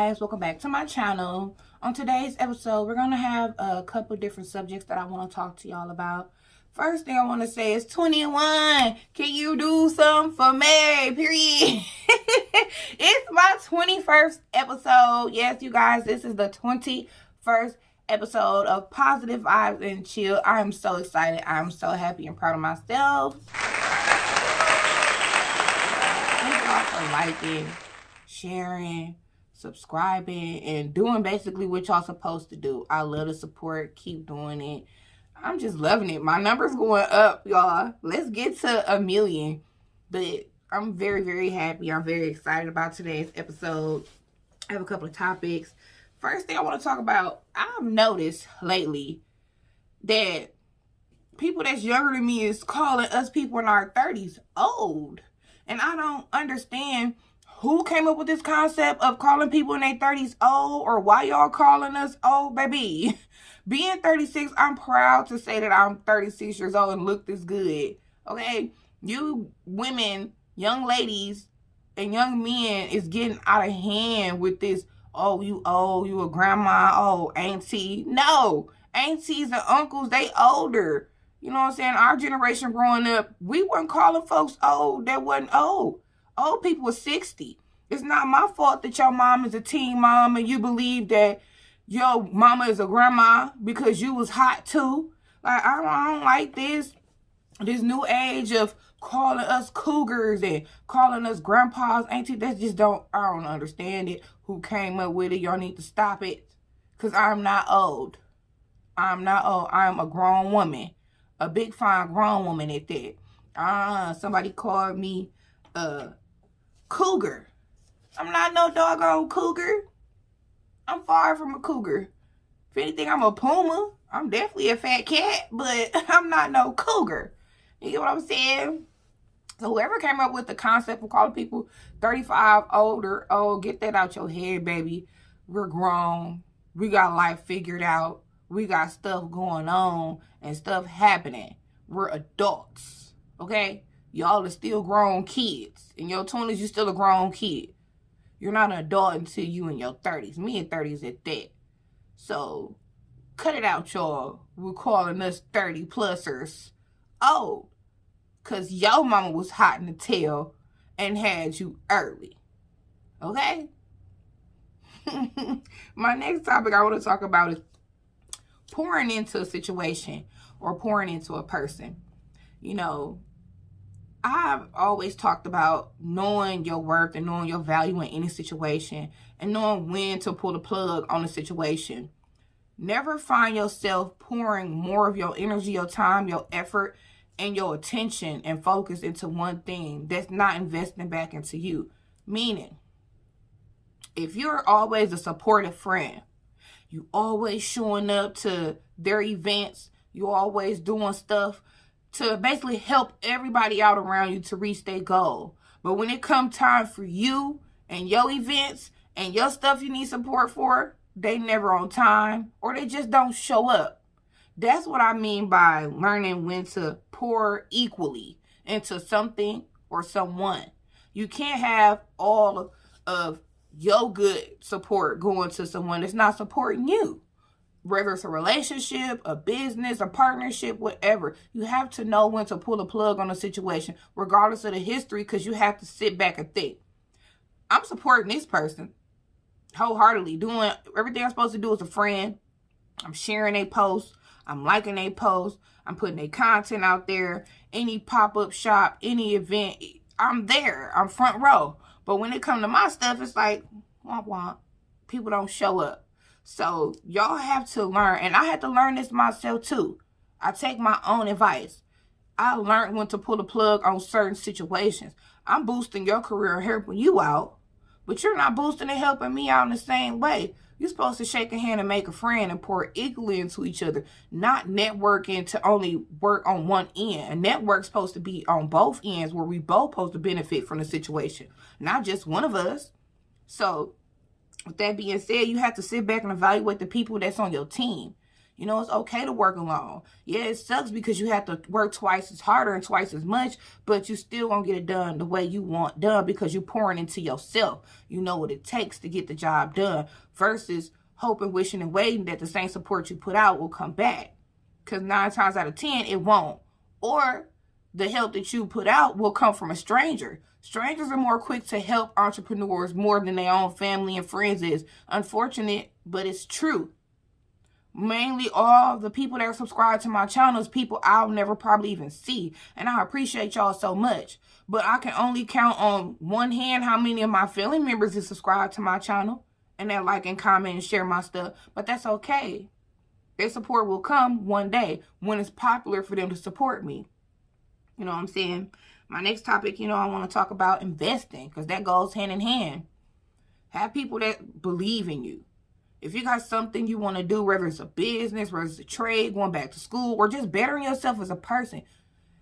guys, welcome back to my channel. On today's episode, we're going to have a couple different subjects that I want to talk to y'all about. First thing I want to say is 21. Can you do something for me? Period. It's my 21st episode. Yes, you guys, this is the 21st episode of Positive Vibes and Chill. I am so excited. I'm so happy and proud of myself. Thank y'all for liking, sharing, subscribing, and doing basically what y'all supposed to do. I love the support. Keep doing it. I'm just loving it. My number's going up, y'all. Let's get to 1 million. But I'm very, very happy. I'm very excited about today's episode. I have a couple of topics. First thing I want to talk about, I've noticed lately that people that's younger than me is calling us people in our 30s old. And I don't understand who came up with this concept of calling people in their 30s old, or why y'all calling us old, baby. Being 36, I'm proud to say that I'm 36 years old and look this good. Okay? You women, young ladies, and young men is getting out of hand with this, oh, you old, you a grandma, oh, auntie. No. Aunties and uncles, they older. You know what I'm saying? Our generation growing up, we weren't calling folks old that wasn't old. Old people were 60. It's not my fault that your mom is a teen mom and you believe that your mama is a grandma because you was hot too. Like, I don't like this new age of calling us cougars and calling us grandpas, auntie. I don't understand it. Who came up with it? Y'all need to stop it. Because I'm not old. I'm not old. I'm a grown woman. A big, fine, grown woman at that. Somebody called me a cougar. I'm not no doggone cougar. I'm far from a cougar. If anything, I'm a puma. I'm definitely a fat cat, but I'm not no cougar. You get what I'm saying? So whoever came up with the concept of calling people 35 older, oh, get that out your head, baby. We're grown. We got life figured out. We got stuff going on and stuff happening. We're adults, okay? Y'all are still grown kids. In your 20s, you're still a grown kid. You're not an adult until you in your 30s. Me in 30s at that. So, cut it out, y'all. We're calling us 30-plussers old. Because your mama was hot in the tail and had you early. Okay? My next topic I want to talk about is pouring into a situation or pouring into a person. You know, I've always talked about knowing your worth and knowing your value in any situation and knowing when to pull the plug on a situation. Never find yourself pouring more of your energy, your time, your effort, and your attention and focus into one thing that's not investing back into you. Meaning, if you're always a supportive friend, you always showing up to their events, you always doing stuff to basically help everybody out around you to reach their goal. But when it comes time for you and your events and your stuff you need support for, they never on time or they just don't show up. That's what I mean by learning when to pour equally into something or someone. You can't have all of your good support going to someone that's not supporting you. Whether it's a relationship, a business, a partnership, whatever. You have to know when to pull the plug on a situation, regardless of the history, because you have to sit back and think. I'm supporting this person wholeheartedly, doing everything I'm supposed to do as a friend. I'm sharing a post. I'm liking a post. I'm putting a content out there. Any pop-up shop, any event, I'm there. I'm front row. But when it comes to my stuff, it's like, womp womp. People don't show up. So y'all have to learn. And I had to learn this myself too. I take my own advice. I learned when to pull the plug on certain situations. I'm boosting your career and helping you out. But you're not boosting and helping me out in the same way. You're supposed to shake a hand and make a friend and pour equally into each other. Not networking to only work on one end. A network's supposed to be on both ends where we both supposed to benefit from the situation. Not just one of us. So, with that being said, you have to sit back and evaluate the people that's on your team. You know, it's okay to work alone. Yeah, it sucks because you have to work twice as harder and twice as much, but you still won't get it done the way you want done because you're pouring into yourself. You know what it takes to get the job done versus hoping, wishing, and waiting that the same support you put out will come back. Because 9 times out of 10, it won't. Or the help that you put out will come from a stranger. Strangers are more quick to help entrepreneurs more than their own family and friends is. Unfortunate, but it's true. Mainly all the people that are subscribed to my channel is people I'll never probably even see. And I appreciate y'all so much. But I can only count on one hand how many of my family members is subscribed to my channel. And that like and comment and share my stuff. But that's okay. Their support will come one day when it's popular for them to support me. You know what I'm saying? My next topic, I want to talk about investing. Because that goes hand in hand. Have people that believe in you. If you got something you want to do, whether it's a business, whether it's a trade, going back to school, or just bettering yourself as a person,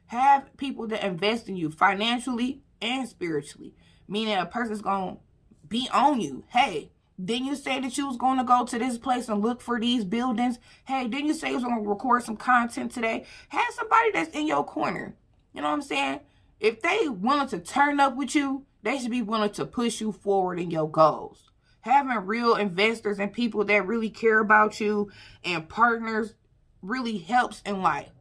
have people that invest in you financially and spiritually. Meaning a person's going to be on you. Hey, didn't you say that you was going to go to this place and look for these buildings? Hey, didn't you say you was going to record some content today? Have somebody that's in your corner. You know what I'm saying? If they willing to turn up with you, they should be willing to push you forward in your goals. Having real investors and people that really care about you and partners really helps in life.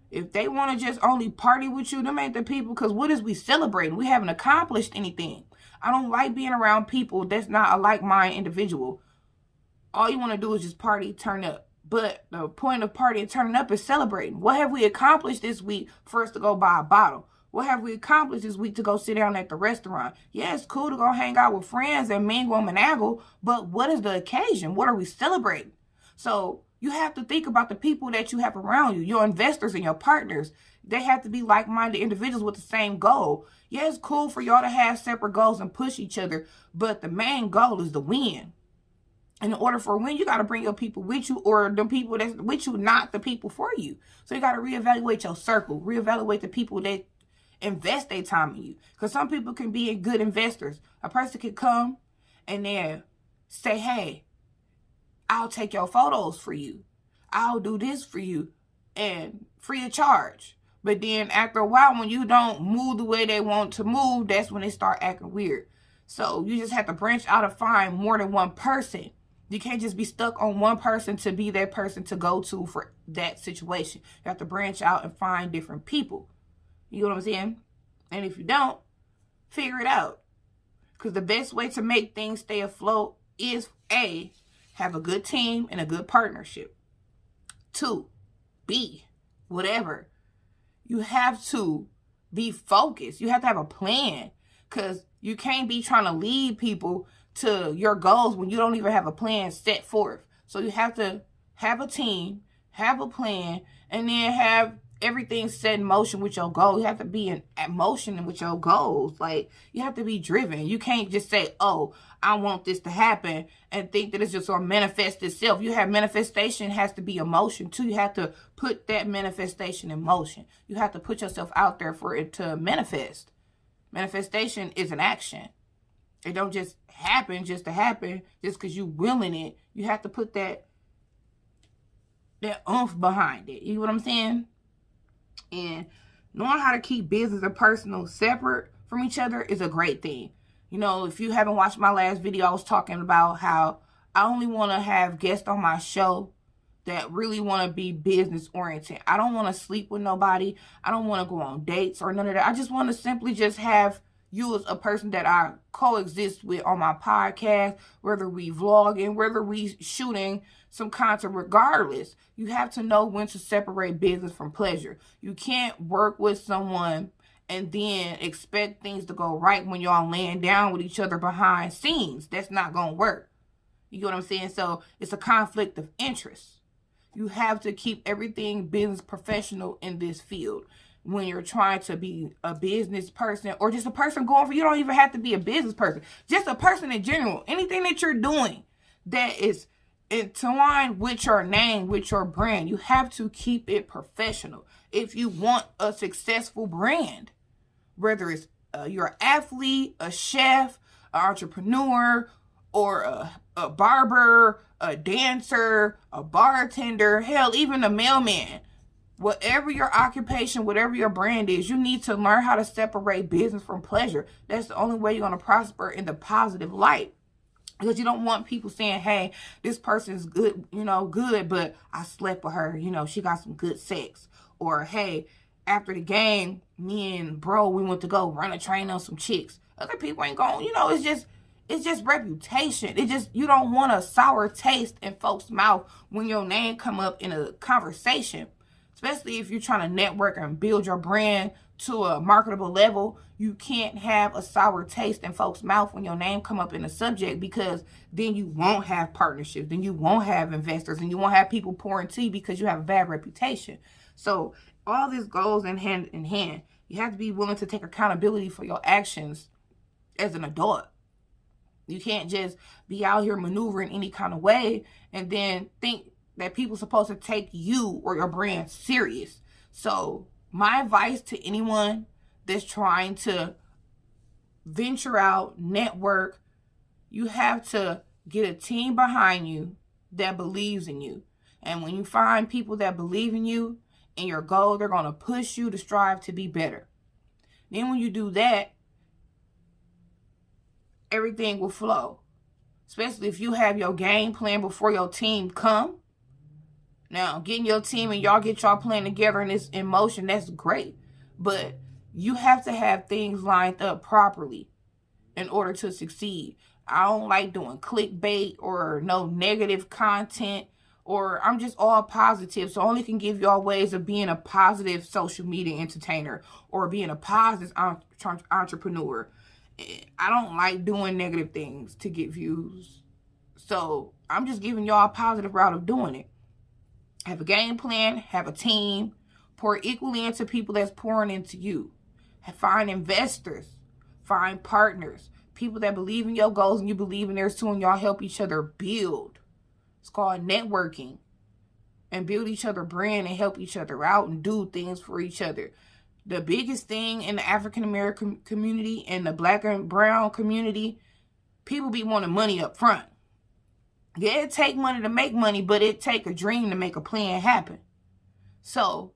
If they want to just only party with you, them ain't the people, because what is we celebrating? We haven't accomplished anything. I don't like being around people that's not a like-minded individual. All you want to do is just party, turn up. But the point of party and turning up is celebrating. What have we accomplished this week for us to go buy a bottle? What have we accomplished this week to go sit down at the restaurant? Yeah, it's cool to go hang out with friends and mingle and managgle, but what is the occasion? What are we celebrating? So you have to think about the people that you have around you, your investors and your partners. They have to be like-minded individuals with the same goal. Yeah, it's cool for y'all to have separate goals and push each other, but the main goal is to win. In order for a win, you got to bring your people with you, or the people that's with you, not the people for you. So you got to reevaluate your circle, reevaluate the people that invest their time in you. Because some people can be good investors. A person can come and then say, hey, I'll take your photos for you. I'll do this for you. And free of charge. But then after a while, when you don't move the way they want to move, that's when they start acting weird. So you just have to branch out and find more than one person. You can't just be stuck on one person to be that person to go to for that situation. You have to branch out and find different people. You know what I'm saying? And if you don't, figure it out. Because the best way to make things stay afloat is A, have a good team and a good partnership. 2, B, whatever. You have to be focused. You have to have a plan. Because you can't be trying to lead people to your goals when you don't even have a plan set forth. So you have to have a team, have a plan, and then have everything set in motion with your goal. You have to be in motion with your goals. Like, you have to be driven. You can't just say, oh, I want this to happen, and think that it's just going to manifest itself. You have manifestation has to be emotion too. You have to put that manifestation in motion. You have to put yourself out there for it to manifest. Manifestation is an action. It don't just happen just to happen just because you willing it. You have to put that oomph behind it. You know what I'm saying? And knowing how to keep business and personal separate from each other is a great thing. You know, if you haven't watched my last video, I was talking about how I only want to have guests on my show that really want to be business oriented. I don't want to sleep with nobody. I don't want to go on dates or none of that. I just want to simply just have you as a person that I coexist with on my podcast, whether we vlogging, whether we shooting some content, regardless. You have to know when to separate business from pleasure. You can't work with someone and then expect things to go right when y'all laying down with each other behind scenes. That's not going to work. You get what I'm saying? So it's a conflict of interest. You have to keep everything business professional in this field. When you're trying to be a business person or just a person going for, you don't even have to be a business person. Just a person in general. Anything that you're doing that is entwined with your name, with your brand, you have to keep it professional. If you want a successful brand, whether it's you're an athlete, a chef, an entrepreneur, or a barber, a dancer, a bartender, hell, even a mailman. Whatever your occupation, whatever your brand is, you need to learn how to separate business from pleasure. That's the only way you're going to prosper in the positive light. Because you don't want people saying, hey, this person's good, good, but I slept with her. She got some good sex. Or, hey, after the game, me and bro, we went to go run a train on some chicks. Other people ain't going, it's just reputation. You don't want a sour taste in folks' mouth when your name come up in a conversation. Especially if you're trying to network and build your brand to a marketable level. You can't have a sour taste in folks' mouth when your name come up in a subject, because then you won't have partnerships, then you won't have investors, and you won't have people pouring tea because you have a bad reputation. So all this goes in hand in hand. You have to be willing to take accountability for your actions as an adult. You can't just be out here maneuvering any kind of way and then think that people are supposed to take you or your brand serious. So my advice to anyone that's trying to venture out, network, you have to get a team behind you that believes in you. And when you find people that believe in you and your goal, they're going to push you to strive to be better. Then when you do that, everything will flow. Especially if you have your game plan before your team come. Now, getting your team and y'all get y'all plan together and it's in motion, that's great. But you have to have things lined up properly in order to succeed. I don't like doing clickbait or no negative content, or I'm just all positive. So I only can give y'all ways of being a positive social media entertainer or being a positive entrepreneur. I don't like doing negative things to get views. So I'm just giving y'all a positive route of doing it. Have a game plan, have a team, pour equally into people that's pouring into you. Find investors, find partners, people that believe in your goals and you believe in theirs too, and y'all help each other build. It's called networking. And build each other brand and help each other out and do things for each other. The biggest thing in the African American community and the black and brown community, people be wanting money up front. Yeah, it take money to make money, but it take a dream to make a plan happen. So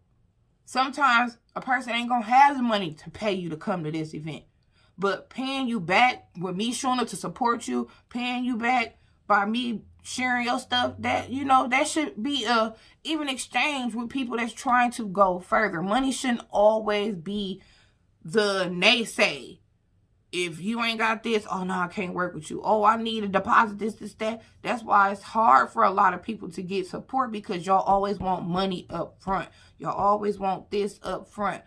sometimes a person ain't gonna have the money to pay you to come to this event. But paying you back with me showing up to support you, paying you back by me sharing your stuff, that, that should be a even exchange with people that's trying to go further. Money shouldn't always be the naysay. If you ain't got this, oh no, I can't work with you. Oh, I need a deposit, this, that. That's why it's hard for a lot of people to get support, because y'all always want money up front. Y'all always want this up front.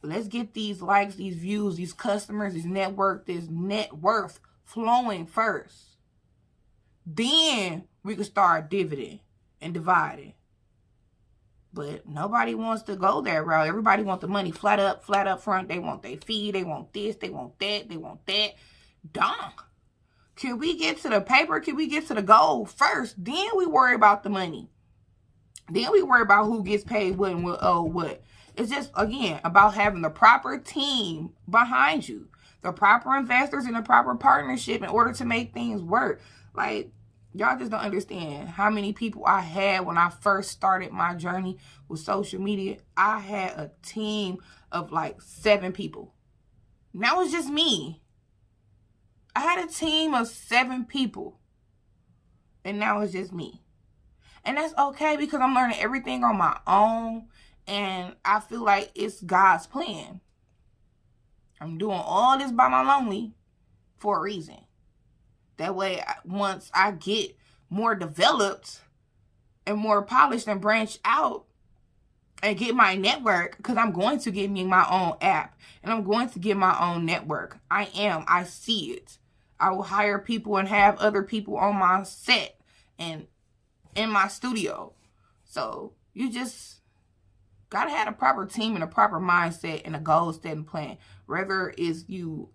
Let's get these likes, these views, these customers, this net worth flowing first. Then we can start dividend and dividing. But nobody wants to go that route. Everybody wants the money flat up front. They want their fee. They want this. They want that. They want that. Dumb. Can we get to the paper? Can we get to the goal first? Then we worry about the money. Then we worry about who gets paid what and what. It's just, again, about having the proper team behind you. The proper investors and the proper partnership in order to make things work. Like, y'all just don't understand how many people I had when I first started my journey with social media. I had a team of like 7 people. And that was just me. I had a team of 7 people. And that was just me. And that's okay, because I'm learning everything on my own. And I feel like it's God's plan. I'm doing all this by my lonely for a reason. That way, once I get more developed and more polished and branch out and get my network, because I'm going to get me my own app and I'm going to get my own network. I see it. I will hire people and have other people on my set and in my studio. So you just got to have a proper team and a proper mindset and a goal setting plan. Whether it's you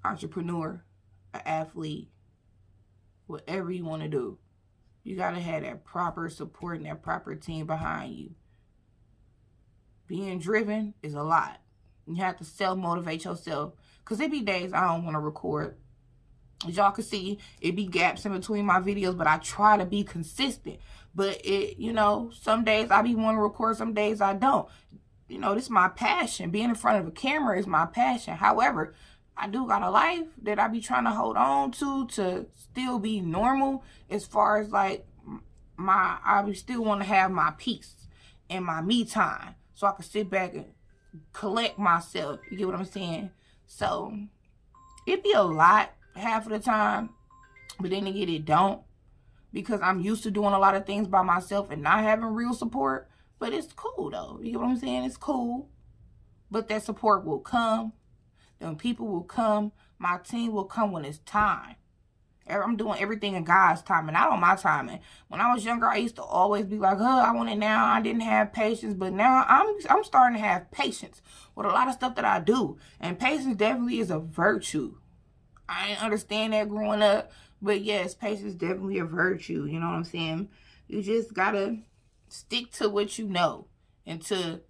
entrepreneur, an athlete, whatever you want to do, you got to have that proper support and that proper team behind you. Being driven is a lot. You have to self-motivate yourself, because there be days I don't want to record. As y'all can see, it be gaps in between my videos, but I try to be consistent. But some days I be wanting to record, some days I don't. This is my passion. Being in front of a camera is my passion. However, I do got a life that I be trying to hold on to still be normal, as far as like I still want to have my peace and my me time, so I can sit back and collect myself. You get what I'm saying? So it be a lot half of the time, but then again, it don't, because I'm used to doing a lot of things by myself and not having real support. But it's cool though. You get what I'm saying? It's cool. But that support will come. Them people will come. My team will come when it's time. I'm doing everything in God's time and not on my timing. When I was younger, I used to always be like, I want it now. I didn't have patience. But now I'm starting to have patience with a lot of stuff that I do. And patience definitely is a virtue. I didn't understand that growing up. But yes, patience is definitely a virtue. You know what I'm saying? You just got to stick to what you know until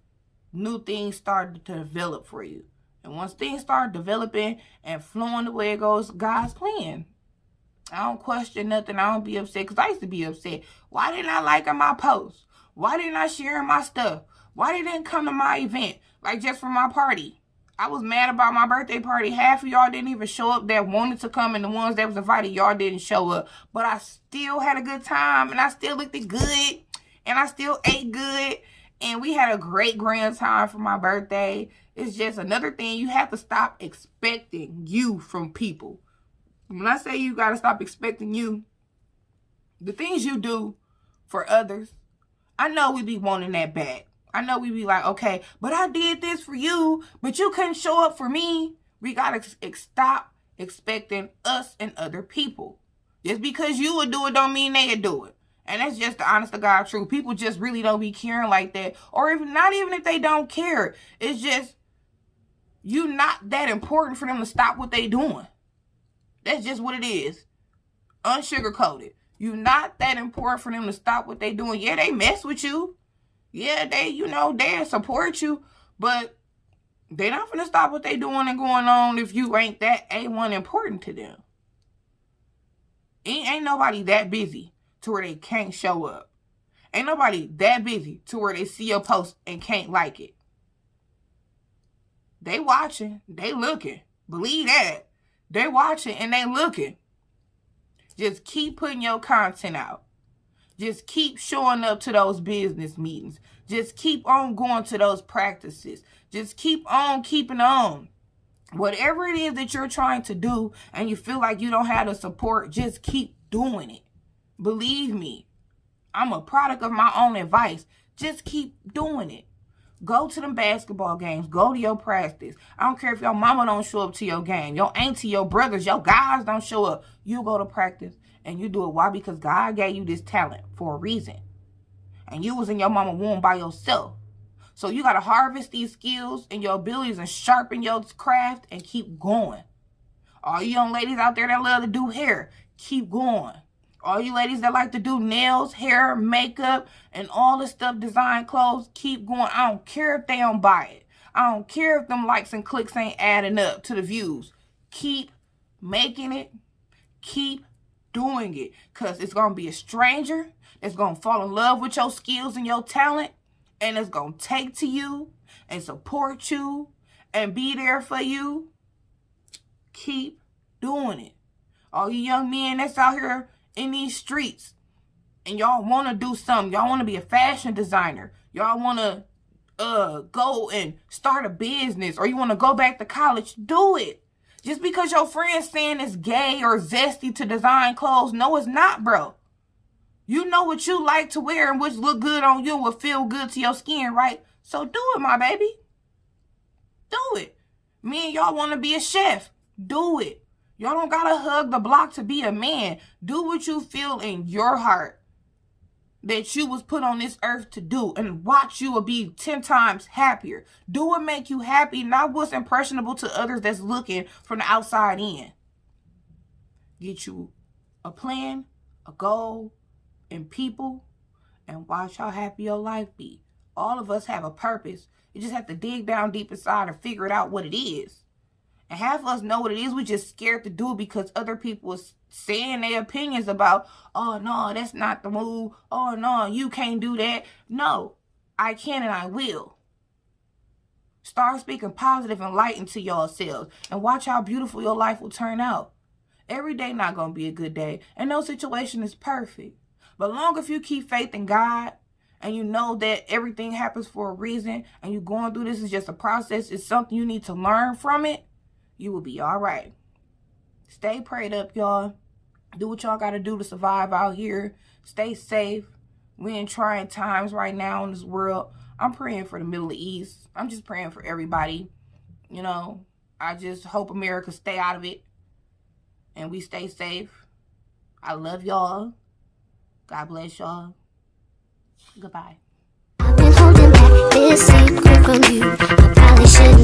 new things start to develop for you. And once things start developing and flowing the way it goes, God's plan. I don't question nothing. I don't be upset, because I used to be upset. Why didn't I like my posts? Why didn't I share my stuff? Why they didn't come to my event? Like, just for my party. I was mad about my birthday party. Half of y'all didn't even show up that wanted to come, and the ones that was invited, y'all didn't show up. But I still had a good time, and I still looked good, and I still ate good, and we had a great grand time for my birthday. It's just another thing. You have to stop expecting you from people. When I say you got to stop expecting you, the things you do for others, I know we be wanting that back. I know we be like, okay, but I did this for you, but you couldn't show up for me. We got to stop expecting us and other people. Just because you would do it don't mean they would do it. And that's just the honest to God truth. People just really don't be caring like that. Or not even if they don't care. It's just, you not that important for them to stop what they doing. That's just what it is. Unsugarcoated. You not that important for them to stop what they doing. Yeah, they mess with you. Yeah, they support you. But they not gonna stop what they doing and going on if you ain't that A1 important to them. Ain't nobody that busy to where they can't show up. Ain't nobody that busy to where they see your post and can't like it. They watching. They looking. Believe that. They watching and they looking. Just keep putting your content out. Just keep showing up to those business meetings. Just keep on going to those practices. Just keep on keeping on. Whatever it is that you're trying to do and you feel like you don't have the support, just keep doing it. Believe me, I'm a product of my own advice. Just keep doing it. Go to them basketball games. Go to your practice. I don't care if your mama don't show up to your game. Your auntie, your brothers, your guys don't show up. You go to practice and you do it. Why? Because God gave you this talent for a reason. And you was in your mama womb by yourself. So you got to harvest these skills and your abilities and sharpen your craft and keep going. All you young ladies out there that love to do hair, keep going. All you ladies that like to do nails, hair, makeup, and all this stuff, design clothes, keep going. I don't care if they don't buy it. I don't care if them likes and clicks ain't adding up to the views. Keep making it. Keep doing it. Because it's going to be a stranger that's going to fall in love with your skills and your talent. And it's going to take to you and support you and be there for you. Keep doing it. All you young men that's out here in these streets and y'all want to do something. Y'all want to be a fashion designer. Y'all want to go and start a business, or you want to go back to college. Do it. Just because your friend's saying it's gay or zesty to design clothes, no, it's not, bro. You know what you like to wear and which look good on you, will feel good to your skin, right? So do it, my baby. Do it. Me and y'all want to be a chef. Do it. Y'all don't gotta hug the block to be a man. Do what you feel in your heart that you was put on this earth to do, and watch you will be 10 times happier. Do what make you happy, not what's impressionable to others that's looking from the outside in. Get you a plan, a goal, and people, and watch how happy your life be. All of us have a purpose. You just have to dig down deep inside and figure it out what it is. And half of us know what it is. We just scared to do it because other people is saying their opinions about, oh, no, that's not the move. Oh, no, you can't do that. No, I can and I will. Start speaking positive and light into yourselves. And watch how beautiful your life will turn out. Every day not going to be a good day. And no situation is perfect. But long if you keep faith in God, and you know that everything happens for a reason, and you going through this is just a process, it's something you need to learn from it, you will be all right. Stay prayed up, y'all. Do what y'all got to do to survive out here. Stay safe. We're in trying times right now in this world. I'm praying for the Middle East. I'm just praying for everybody. You know, I just hope America stay out of it and we stay safe. I love y'all. God bless y'all. Goodbye. I've been holding back this secret from you. I probably should